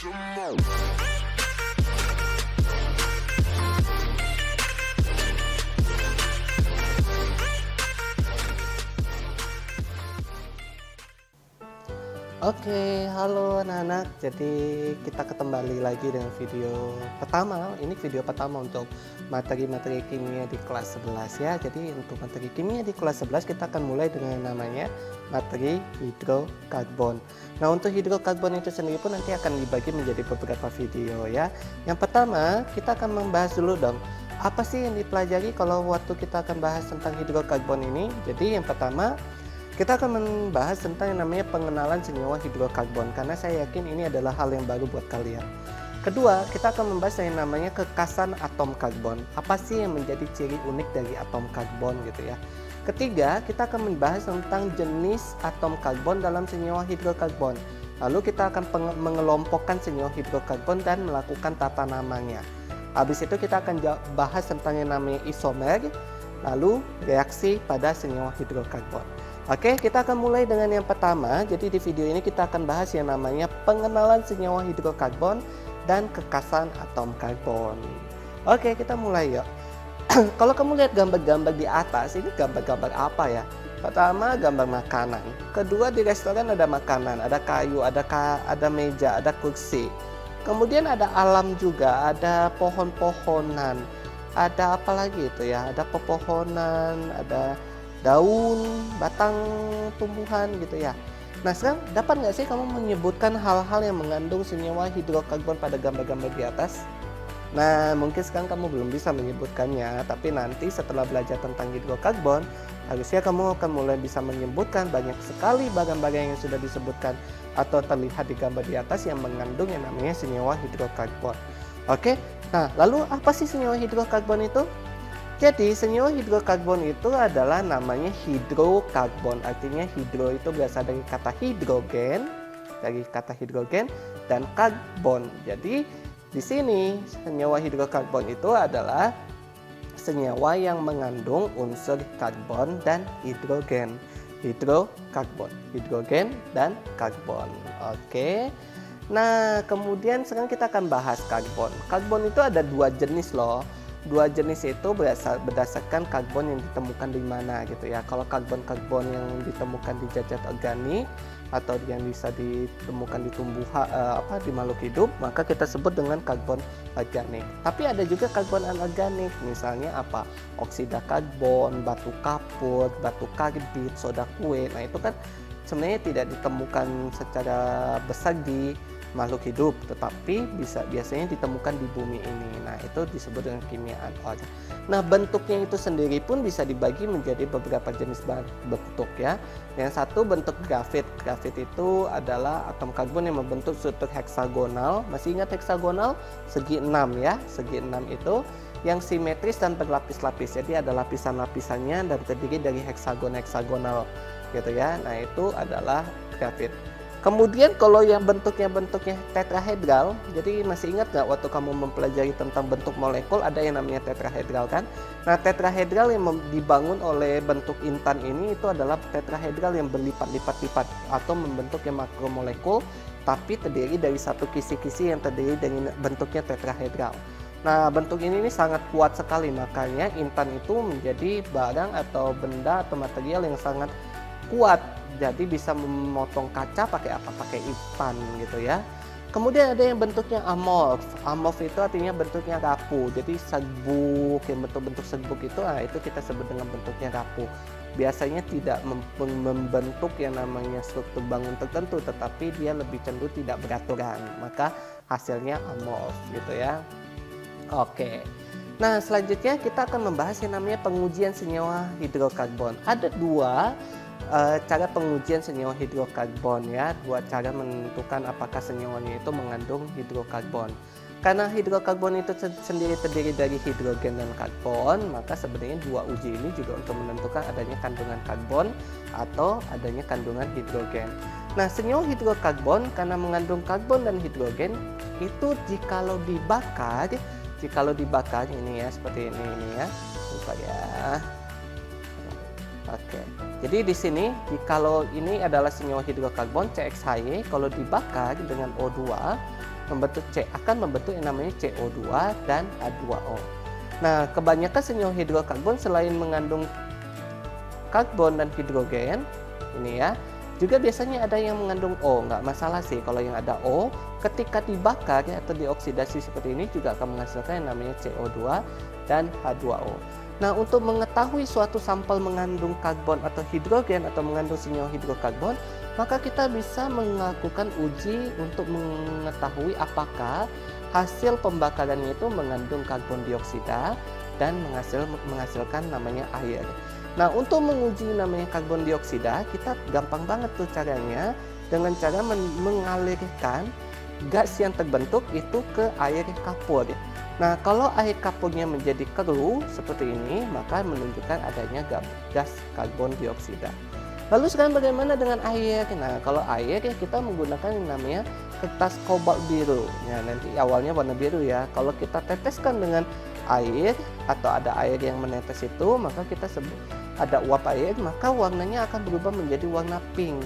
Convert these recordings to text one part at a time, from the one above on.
Oke, halo anak-anak. Jadi kita kembali lagi dengan video pertama. Ini video pertama untuk materi-materi kimia di kelas 11 ya. Jadi untuk materi kimia di kelas 11 kita akan mulai dengan namanya materi hidrokarbon. Nah, untuk hidrokarbon itu sendiri pun nanti akan dibagi menjadi beberapa video ya. Yang pertama, kita akan membahas dulu dong. Apa sih yang dipelajari kalau waktu kita akan bahas tentang hidrokarbon ini? Jadi yang pertama, kita akan membahas tentang yang namanya pengenalan senyawa hidrokarbon, karena saya yakin ini adalah hal yang baru buat kalian. Kedua, kita akan membahas yang namanya kekasan atom karbon. Apa sih yang menjadi ciri unik dari atom karbon gitu ya. Ketiga, kita akan membahas tentang jenis atom karbon dalam senyawa hidrokarbon. Lalu kita akan mengelompokkan senyawa hidrokarbon dan melakukan tata namanya. Habis itu kita akan bahas tentang yang namanya isomer, lalu reaksi pada senyawa hidrokarbon. Oke, kita akan mulai dengan yang pertama. Jadi di video ini kita akan bahas yang namanya pengenalan senyawa hidrokarbon dan kekasan atom karbon. Oke, kita mulai yuk. Kalau kamu lihat gambar-gambar di atas, ini gambar-gambar apa ya? Pertama, gambar makanan. Kedua, di restoran ada makanan, ada kayu, ada meja, ada kursi. Kemudian ada alam juga, ada pohon-pohonan. Ada apa lagi itu ya? Ada pepohonan, ada daun, batang tumbuhan gitu ya. Nah, sekarang dapat nggak sih kamu menyebutkan hal-hal yang mengandung senyawa hidrokarbon pada gambar-gambar di atas? Nah, mungkin sekarang kamu belum bisa menyebutkannya, tapi nanti setelah belajar tentang hidrokarbon, harusnya kamu akan mulai bisa menyebutkan banyak sekali barang-barang yang sudah disebutkan atau terlihat di gambar di atas yang mengandung yang namanya senyawa hidrokarbon. Oke, nah lalu apa sih senyawa hidrokarbon itu? Jadi senyawa hidrokarbon itu adalah namanya hidrokarbon. Artinya hidro itu berasal dari kata hidrogen, dan karbon. Jadi di sini senyawa hidrokarbon itu adalah senyawa yang mengandung unsur karbon dan hidrogen. Hidrogen dan karbon. Oke. Nah, kemudian sekarang kita akan bahas karbon. Karbon itu ada dua jenis loh. Dua jenis itu berdasarkan karbon yang ditemukan di mana gitu ya. Kalau karbon-karbon yang ditemukan di zat organik atau yang bisa ditemukan di di makhluk hidup, maka kita sebut dengan karbon organik. Tapi ada juga karbon anorganik, misalnya apa? Oksida karbon, batu kapur, batu karbit, soda kue. Nah, itu kan sebenarnya tidak ditemukan secara besar di makhluk hidup, tetapi biasanya ditemukan di bumi ini. Nah, itu disebut dengan kimia anorganik. Nah, bentuknya itu sendiri pun bisa dibagi menjadi beberapa jenis bentuk ya. Yang satu bentuk grafit. Grafit itu adalah atom karbon yang membentuk struktur heksagonal. Masih ingat heksagonal? Segi 6 ya. Segi 6 itu yang simetris dan berlapis-lapis. Jadi ada lapisan-lapisannya dan terdiri dari heksagonal gitu ya. Nah, itu adalah grafit. Kemudian kalau yang bentuknya tetrahedral, jadi masih ingat nggak waktu kamu mempelajari tentang bentuk molekul ada yang namanya tetrahedral kan? Nah, tetrahedral yang dibangun oleh bentuk intan ini itu adalah tetrahedral yang berlipat-lipat atau membentuk yang makromolekul, tapi terdiri dari satu kisi-kisi yang terdiri dari bentuknya tetrahedral. Nah, bentuk ini sangat kuat sekali, makanya intan itu menjadi barang atau benda atau material yang sangat kuat. Jadi bisa memotong kaca pakai apa? Pakai intan gitu ya. Kemudian ada yang bentuknya amorf. Amorf itu artinya bentuknya rapuh. Jadi serbuk, yang bentuk-bentuk serbuk itu, itu kita sebut dengan bentuknya rapuh. Biasanya tidak membentuk yang namanya struktur bangun tertentu, tetapi dia lebih cenderung tidak beraturan. Maka hasilnya amorf gitu ya. Oke. Nah, selanjutnya kita akan membahas yang namanya pengujian senyawa hidrokarbon. Ada dua cara pengujian senyawa hidrokarbon ya, dua cara menentukan apakah senyawanya itu mengandung hidrokarbon. Karena hidrokarbon itu sendiri terdiri dari hidrogen dan karbon, maka sebenarnya dua uji ini juga untuk menentukan adanya kandungan karbon atau adanya kandungan hidrogen. Nah, senyawa hidrokarbon karena mengandung karbon dan hidrogen itu jikalau dibakar ini ya, seperti ini ya. Bentar ya. Oke. Jadi di sini kalau ini adalah senyawa hidrokarbon CXHY, kalau dibakar dengan O2, akan membentuk yang namanya CO2 dan H2O. Nah, kebanyakan senyawa hidrokarbon selain mengandung karbon dan hidrogen, ini ya, juga biasanya ada yang mengandung O. Nggak masalah sih kalau yang ada O, ketika dibakar ya, atau dioksidasi seperti ini juga akan menghasilkan yang namanya CO2 dan H2O. Nah, untuk mengetahui suatu sampel mengandung karbon atau hidrogen atau mengandung senyawa hidrokarbon, maka kita bisa melakukan uji untuk mengetahui apakah hasil pembakarannya itu mengandung karbon dioksida dan menghasilkan namanya air. Nah, untuk menguji namanya karbon dioksida, kita gampang banget tuh caranya dengan cara mengalirkan gas yang terbentuk itu ke air kapur. Nah, kalau air kapurnya menjadi keruh seperti ini, maka menunjukkan adanya gas karbon dioksida. Lalu sekarang bagaimana dengan air? Nah, kalau air ya kita menggunakan yang namanya kertas kobalt biru. Ya, nanti awalnya warna biru ya. Kalau kita teteskan dengan air atau ada air yang menetes itu, maka kita sebut ada uap air, maka warnanya akan berubah menjadi warna pink.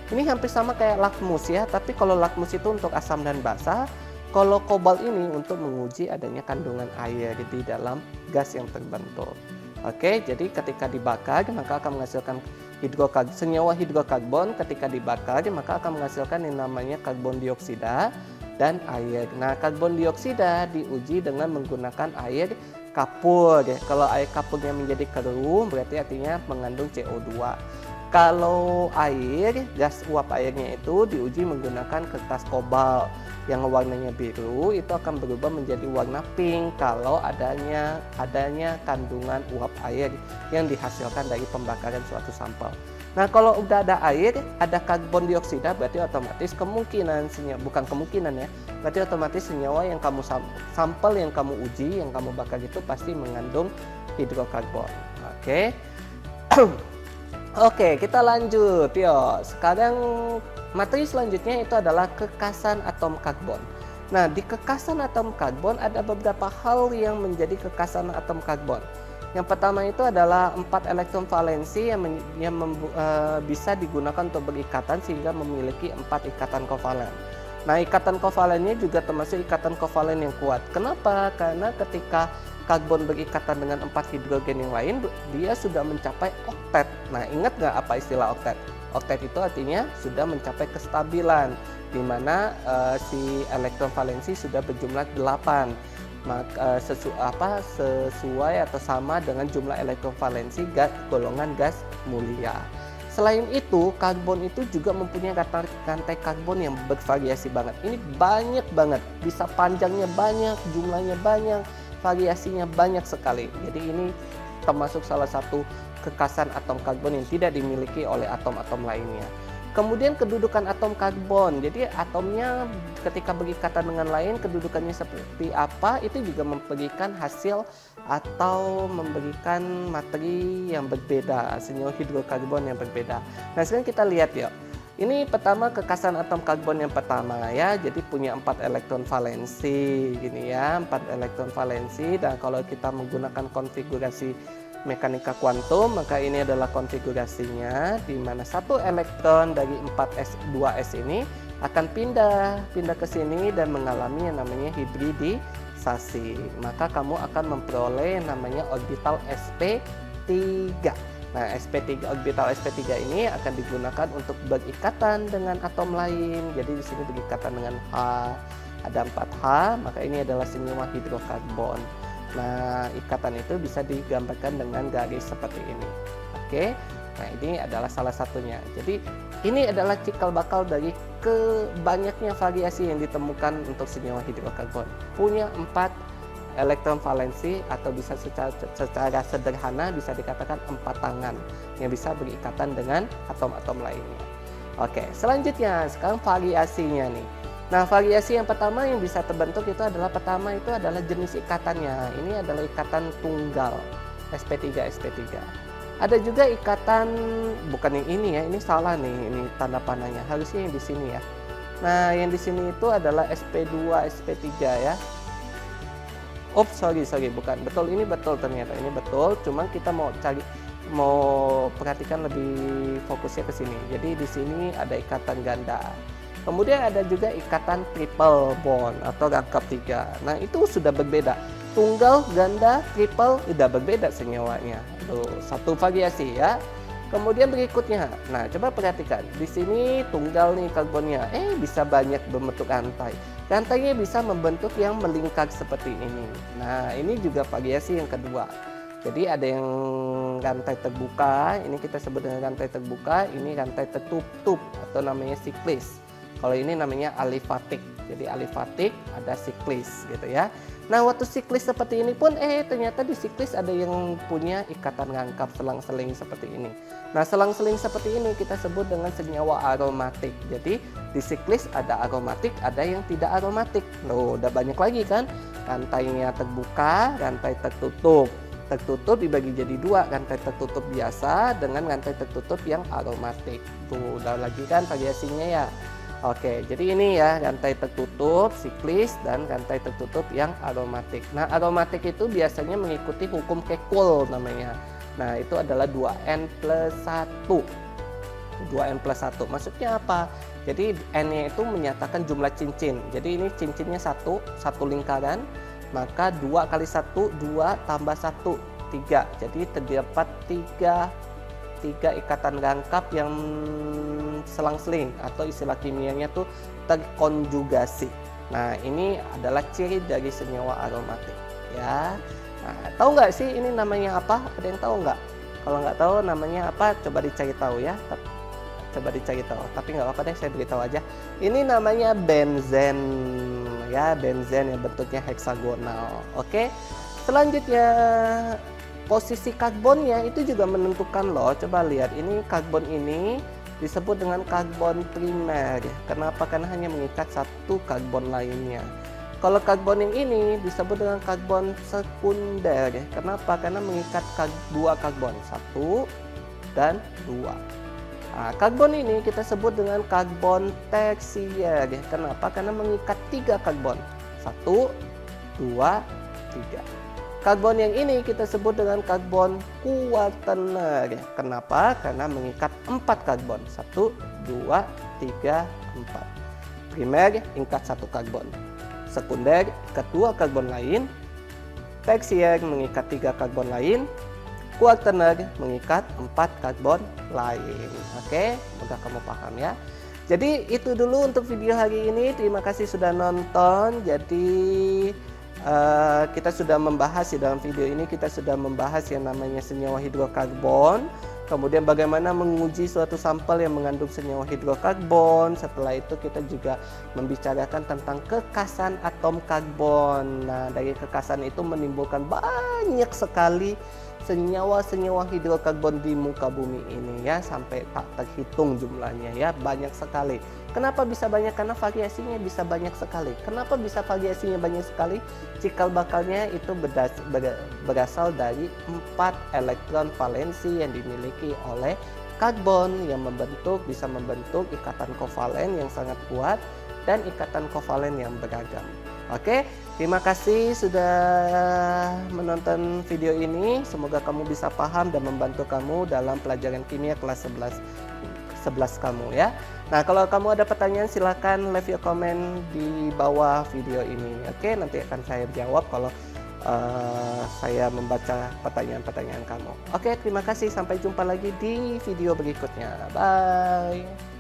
Ini hampir sama kayak lakmus ya, tapi kalau lakmus itu untuk asam dan basa, kalau kobalt ini untuk menguji adanya kandungan air di dalam gas yang terbentuk. Oke, jadi ketika dibakar maka akan menghasilkan senyawa hidrokarbon. Ketika dibakar maka akan menghasilkan yang namanya karbon dioksida dan air. Nah, karbon dioksida diuji dengan menggunakan air kapur. Kalau air kapurnya menjadi keruh berarti artinya mengandung CO2. Kalau air, gas uap airnya itu diuji menggunakan kertas kobalt yang warnanya biru, itu akan berubah menjadi warna pink kalau adanya kandungan uap air yang dihasilkan dari pembakaran suatu sampel. Nah, kalau udah ada air, ada karbon dioksida, berarti otomatis berarti otomatis senyawa yang kamu sampel yang kamu uji, yang kamu bakar itu pasti mengandung hidrokarbon. Oke. Oke, kita lanjut. Yo, sekarang materi selanjutnya itu adalah kekasan atom karbon. Nah, di kekasan atom karbon ada beberapa hal yang menjadi kekasan atom karbon. Yang pertama itu adalah 4 elektron valensi yang bisa digunakan untuk berikatan sehingga memiliki 4 ikatan kovalen. Nah, ikatan kovalennya juga termasuk ikatan kovalen yang kuat. Kenapa? Karena ketika karbon berikatan dengan 4 hidrogen yang lain, dia sudah mencapai oktet. Nah, ingat nggak apa istilah oktet? Oktet itu artinya sudah mencapai kestabilan, di mana si elektron valensi sudah berjumlah 8. Maka sesuai atau sama dengan jumlah elektron valensi golongan gas mulia. Selain itu, karbon itu juga mempunyai rantai karbon yang bervariasi banget. Ini banyak banget, bisa panjangnya banyak, jumlahnya banyak, variasinya banyak sekali. Jadi ini termasuk salah satu kekasan atom karbon yang tidak dimiliki oleh atom-atom lainnya. Kemudian kedudukan atom karbon. Jadi atomnya ketika berikatan dengan lain kedudukannya seperti apa, itu juga memberikan hasil atau memberikan materi yang berbeda, senyawa hidrokarbon yang berbeda. Nah, sekarang kita lihat ya. Ini pertama kekasan atom karbon yang pertama ya. Jadi punya 4 elektron valensi gini ya, 4 elektron valensi. Dan kalau kita menggunakan konfigurasi mekanika kuantum, maka ini adalah konfigurasinya di mana 1 elektron dari 2s ini akan pindah ke sini dan mengalami yang namanya hibridisasi. Maka kamu akan memperoleh yang namanya orbital sp3. Nah, orbital sp3 ini akan digunakan untuk berikatan dengan atom lain. Jadi di sini berikatan dengan H, ada 4H, maka ini adalah senyawa hidrokarbon. Nah, ikatan itu bisa digambarkan dengan garis seperti ini. Oke. Nah, ini adalah salah satunya. Jadi, ini adalah cikal bakal dari banyaknya variasi yang ditemukan untuk senyawa hidrokarbon. Punya 4 elektron valensi atau bisa secara sederhana bisa dikatakan 4 tangan yang bisa berikatan dengan atom-atom lainnya. Oke, selanjutnya sekarang variasinya nih. Nah, variasi yang pertama yang bisa terbentuk itu adalah jenis ikatannya. Ini adalah ikatan tunggal sp3. Ada juga ikatan, bukan yang ini ya, ini salah nih, ini tanda panahnya. Harusnya yang di sini ya. Nah, yang di sini itu adalah sp2 sp3 ya. Sorry, bukan. Betul, ini betul ternyata. Ini betul, cuma kita mau perhatikan lebih fokusnya ke sini. Jadi di sini ada ikatan ganda. Kemudian ada juga ikatan triple bond atau rangkap 3. Nah, itu sudah berbeda. Tunggal, ganda, triple udah berbeda senyawanya. Tuh, satu variasi ya. Kemudian berikutnya, nah coba perhatikan di sini tunggal nih karbonnya, bisa banyak berbentuk rantai. Rantainya bisa membentuk yang melingkar seperti ini. Nah ini juga variasi yang kedua. Jadi ada yang rantai terbuka, ini kita sebut dengan rantai terbuka, ini rantai tertutup atau namanya siklis. Kalau ini namanya alifatik. Jadi alifatik ada siklis gitu ya. Nah waktu siklis seperti ini pun ternyata di siklis ada yang punya ikatan rangkap selang-seling seperti ini. Nah selang-seling seperti ini kita sebut dengan senyawa aromatik. Jadi di siklis ada aromatik, ada yang tidak aromatik. Loh udah banyak lagi kan. Rantainya terbuka, rantai tertutup. Tertutup dibagi jadi dua, rantai tertutup biasa dengan rantai tertutup yang aromatik. Tuh udah lagi kan variasinya ya. Oke, jadi ini ya rantai tertutup, siklis, dan rantai tertutup yang aromatik. Nah, aromatik itu biasanya mengikuti hukum Kekulé namanya. Nah, itu adalah 2n+1. 2n+1. Maksudnya apa? Jadi n-nya itu menyatakan jumlah cincin. Jadi ini cincinnya satu lingkaran, maka 2 kali 1, 2 tambah 1, 3. Jadi terdapat 3 ikatan rangkap yang selang-seling atau istilah kimianya tuh terkonjugasi. Nah ini adalah ciri dari senyawa aromatik ya. Nah, tahu nggak sih ini namanya apa? Ada yang tahu nggak? Kalau nggak tahu namanya apa, coba dicari tahu ya. Coba dicari tahu. Tapi nggak apa-apa deh, saya beritahu aja. Ini namanya benzen ya, benzen yang bentuknya heksagonal. Oke. Selanjutnya posisi karbonnya itu juga menentukan loh. Coba lihat ini karbon ini disebut dengan karbon primer. Kenapa? Karena hanya mengikat satu karbon lainnya. Kalau karbon yang ini disebut dengan karbon sekunder. Kenapa? Karena mengikat dua karbon, 1 dan 2. Nah, karbon ini kita sebut dengan karbon tersier. Kenapa? Karena mengikat 3 karbon, 1, 2, 3. Karbon yang ini kita sebut dengan karbon kuaterner. Kenapa? Karena mengikat 4 karbon. 1, 2, 3, 4. Primer ikat 1 karbon. Sekunder ikat 2 karbon lain. Tersier mengikat 3 karbon lain. Kuaterner mengikat 4 karbon lain. Oke, semoga kamu paham ya. Jadi itu dulu untuk video hari ini. Terima kasih sudah nonton. Jadi kita sudah membahas di dalam video ini, kita sudah membahas yang namanya senyawa hidrokarbon, kemudian bagaimana menguji suatu sampel yang mengandung senyawa hidrokarbon. Setelah itu kita juga membicarakan tentang kekasan atom karbon. Nah, dari kekasan itu menimbulkan banyak sekali senyawa-senyawa hidrokarbon di muka bumi ini ya, sampai tak terhitung jumlahnya ya, banyak sekali. Kenapa bisa banyak? Karena variasinya bisa banyak sekali. Kenapa bisa variasinya banyak sekali? Cikal bakalnya itu berasal dari 4 elektron valensi yang dimiliki oleh karbon yang bisa membentuk ikatan kovalen yang sangat kuat dan ikatan kovalen yang beragam. Oke, terima kasih sudah menonton video ini. Semoga kamu bisa paham dan membantu kamu dalam pelajaran kimia kelas 11 kamu ya. Nah, kalau kamu ada pertanyaan silakan leave your comment di bawah video ini. Oke, nanti akan saya jawab kalau saya membaca pertanyaan-pertanyaan kamu. Oke, terima kasih. Sampai jumpa lagi di video berikutnya. Bye.